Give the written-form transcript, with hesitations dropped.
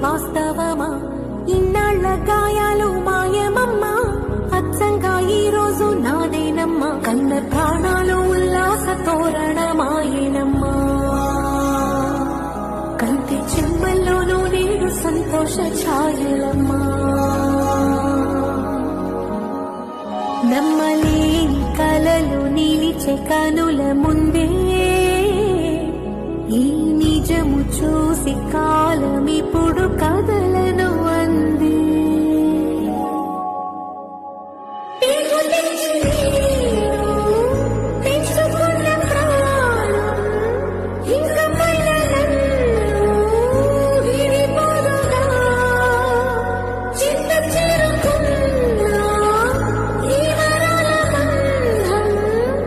వాస్తవమా? ఇన్నాళ్ల గాయాలు మాయమమ్మా, అచ్చంగా ఈ రోజు నాదేనమ్మా. కన్న ప్రాణాలు ఉల్లాస తోరణమాయేనమ్మా, కంటి చెమ్మల్లోనూ నేడు సంతోష ఛాయలమ్మా. నమ్మలేని కలలు నిలిచే కనుల ముందే ఈ నిజము చూసి కాలమిప్పుడు కదలను అంది.